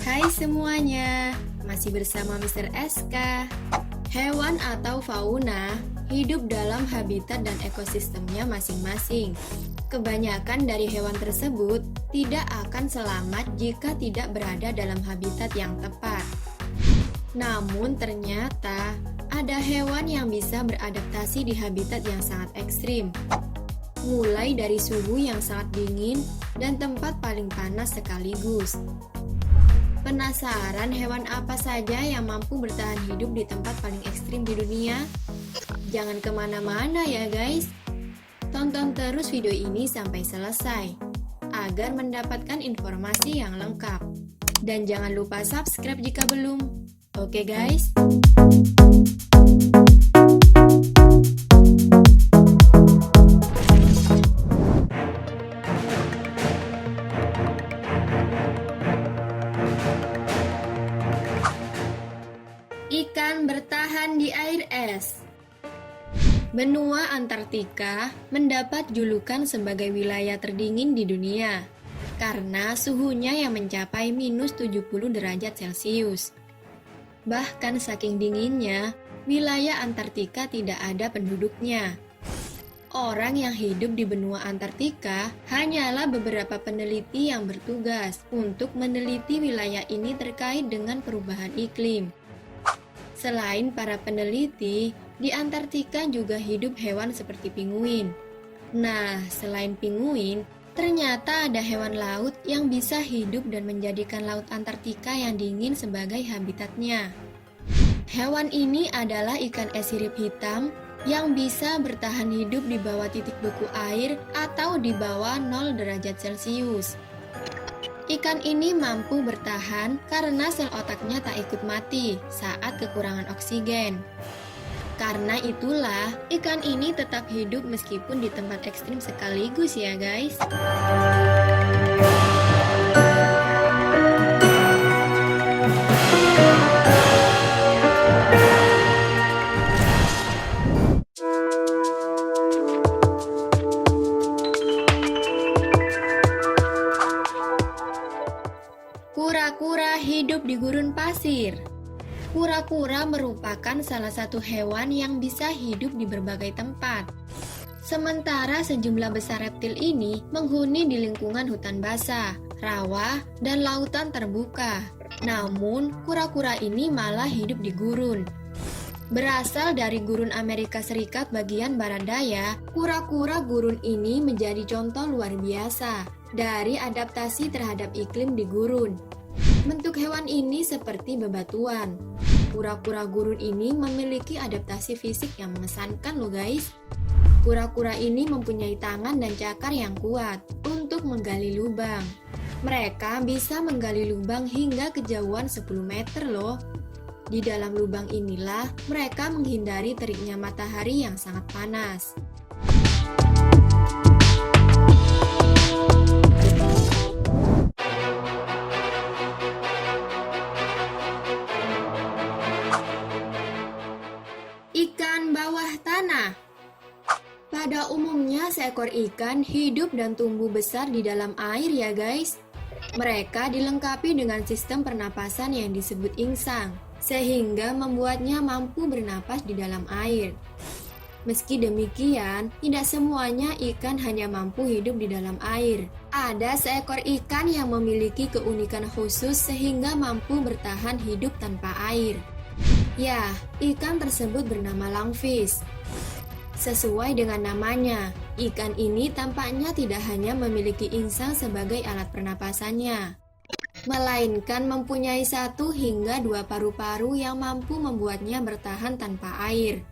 Hai semuanya, masih bersama Mr. SK. Hewan atau fauna hidup dalam habitat dan ekosistemnya masing-masing. Kebanyakan dari hewan tersebut tidak akan selamat jika tidak berada dalam habitat yang tepat. Namun ternyata ada hewan yang bisa beradaptasi di habitat yang sangat ekstrim. Mulai dari suhu yang sangat dingin dan tempat paling panas sekaligus. Penasaran hewan apa saja yang mampu bertahan hidup di tempat paling ekstrim di dunia? Jangan kemana-mana ya guys. Tonton terus video ini sampai selesai agar mendapatkan informasi yang lengkap. Dan jangan lupa subscribe jika belum. Oke guys? Ikan bertahan di air es. Benua Antartika mendapat julukan sebagai wilayah terdingin di dunia karena suhunya yang mencapai minus 70 derajat Celcius. Bahkan saking dinginnya, wilayah Antartika tidak ada penduduknya. Orang yang hidup di benua Antartika hanyalah beberapa peneliti yang bertugas untuk meneliti wilayah ini terkait dengan perubahan iklim. Selain para peneliti, di Antartika juga hidup hewan seperti pinguin. Nah, selain pinguin, ternyata ada hewan laut yang bisa hidup dan menjadikan laut Antartika yang dingin sebagai habitatnya. Hewan ini adalah ikan es sirip hitam yang bisa bertahan hidup di bawah titik beku air atau di bawah 0 derajat Celcius. Ikan ini mampu bertahan karena sel otaknya tak ikut mati saat kekurangan oksigen. Karena itulah, ikan ini tetap hidup meskipun di tempat ekstrim sekaligus ya guys. Kura-kura hidup di gurun pasir. Kura-kura merupakan salah satu hewan yang bisa hidup di berbagai tempat. Sementara sejumlah besar reptil ini menghuni di lingkungan hutan basah, rawa, dan lautan terbuka. Namun, kura-kura ini malah hidup di gurun. Berasal dari gurun Amerika Serikat bagian barat daya, kura-kura gurun ini menjadi contoh luar biasa dari adaptasi terhadap iklim di gurun. Bentuk hewan ini seperti bebatuan. Kura-kura gurun ini memiliki adaptasi fisik yang mengesankan loh guys. Kura-kura ini mempunyai tangan dan cakar yang kuat untuk menggali lubang. Mereka bisa menggali lubang hingga kejauhan 10 meter loh. Di dalam lubang inilah mereka menghindari teriknya matahari yang sangat panas. Ikan bawah tanah. Pada umumnya seekor ikan hidup dan tumbuh besar di dalam air ya guys. Mereka dilengkapi dengan sistem pernapasan yang disebut insang, sehingga membuatnya mampu bernapas di dalam air. Meski demikian, tidak semuanya ikan hanya mampu hidup di dalam air. Ada seekor ikan yang memiliki keunikan khusus sehingga mampu bertahan hidup tanpa air. Ya, ikan tersebut bernama langfish. Sesuai dengan namanya, ikan ini tampaknya tidak hanya memiliki insang sebagai alat pernapasannya, melainkan mempunyai 1 hingga 2 paru-paru yang mampu membuatnya bertahan tanpa air.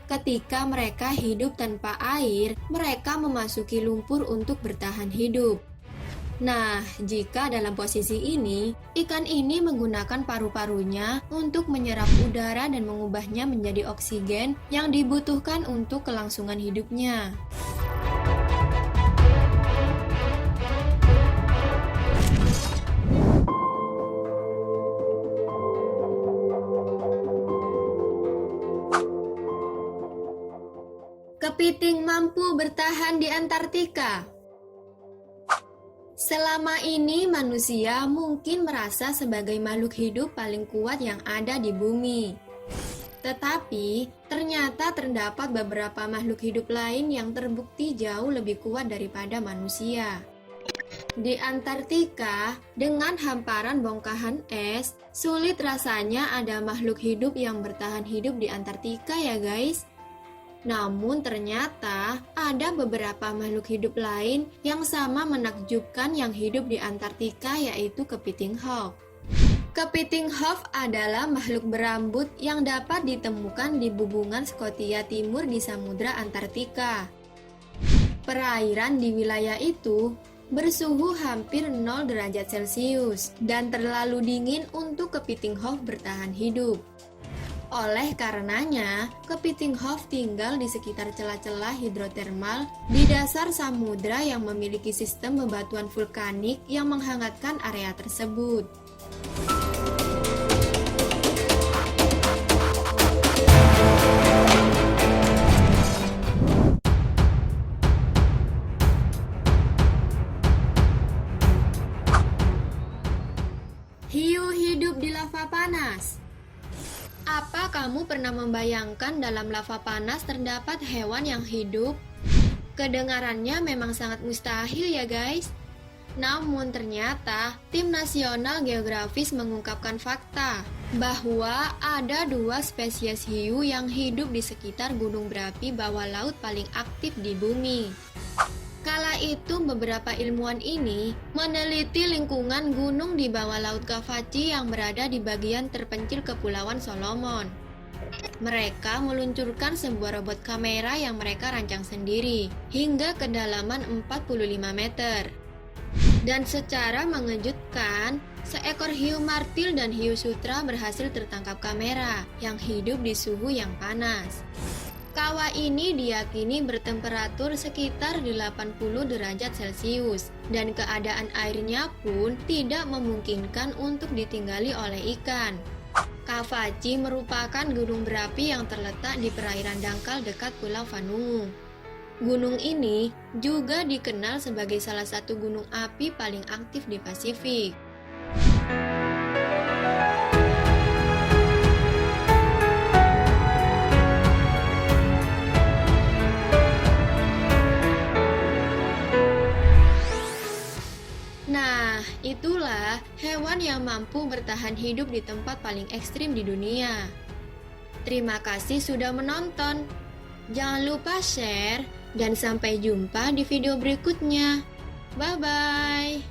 Ketika mereka hidup tanpa air, mereka memasuki lumpur untuk bertahan hidup. Nah, jika dalam posisi ini, ikan ini menggunakan paru-parunya untuk menyerap udara dan mengubahnya menjadi oksigen yang dibutuhkan untuk kelangsungan hidupnya. Kepiting mampu bertahan di Antartika. Selama ini manusia mungkin merasa sebagai makhluk hidup paling kuat yang ada di bumi. Tetapi, ternyata terdapat beberapa makhluk hidup lain yang terbukti jauh lebih kuat daripada manusia. Di Antartika, dengan hamparan bongkahan es, sulit rasanya ada makhluk hidup yang bertahan hidup di Antartika ya guys. Namun ternyata ada beberapa makhluk hidup lain yang sama menakjubkan yang hidup di Antartika, yaitu kepiting hawk. Kepiting hawk adalah makhluk berambut yang dapat ditemukan di Bubungan Skotsia Timur di Samudra Antartika. Perairan di wilayah itu bersuhu hampir 0 derajat Celcius dan terlalu dingin untuk kepiting hawk bertahan hidup. Oleh karenanya, kepiting hawk tinggal di sekitar celah-celah hidrotermal di dasar samudra yang memiliki sistem bebatuan vulkanik yang menghangatkan area tersebut. Hiu hidup di lava panas. Apa kamu pernah membayangkan dalam lava panas terdapat hewan yang hidup? Kedengarannya memang sangat mustahil ya guys. Namun ternyata tim nasional geografis mengungkapkan fakta bahwa ada 2 spesies hiu yang hidup di sekitar gunung berapi bawah laut paling aktif di bumi. Kala itu beberapa ilmuwan ini meneliti lingkungan gunung di bawah laut Kavachi yang berada di bagian terpencil Kepulauan Solomon. Mereka meluncurkan sebuah robot kamera yang mereka rancang sendiri hingga kedalaman 45 meter. Dan secara mengejutkan, seekor hiu martil dan hiu sutra berhasil tertangkap kamera yang hidup di suhu yang panas. Kawah ini diyakini bertemperatur sekitar 80 derajat Celcius dan keadaan airnya pun tidak memungkinkan untuk ditinggali oleh ikan. Kavachi merupakan gunung berapi yang terletak di perairan dangkal dekat Pulau Vanungu. Gunung ini juga dikenal sebagai salah satu gunung api paling aktif di Pasifik. Nah, itulah hewan yang mampu bertahan hidup di tempat paling ekstrim di dunia. Terima kasih sudah menonton. Jangan lupa share dan sampai jumpa di video berikutnya. Bye-bye.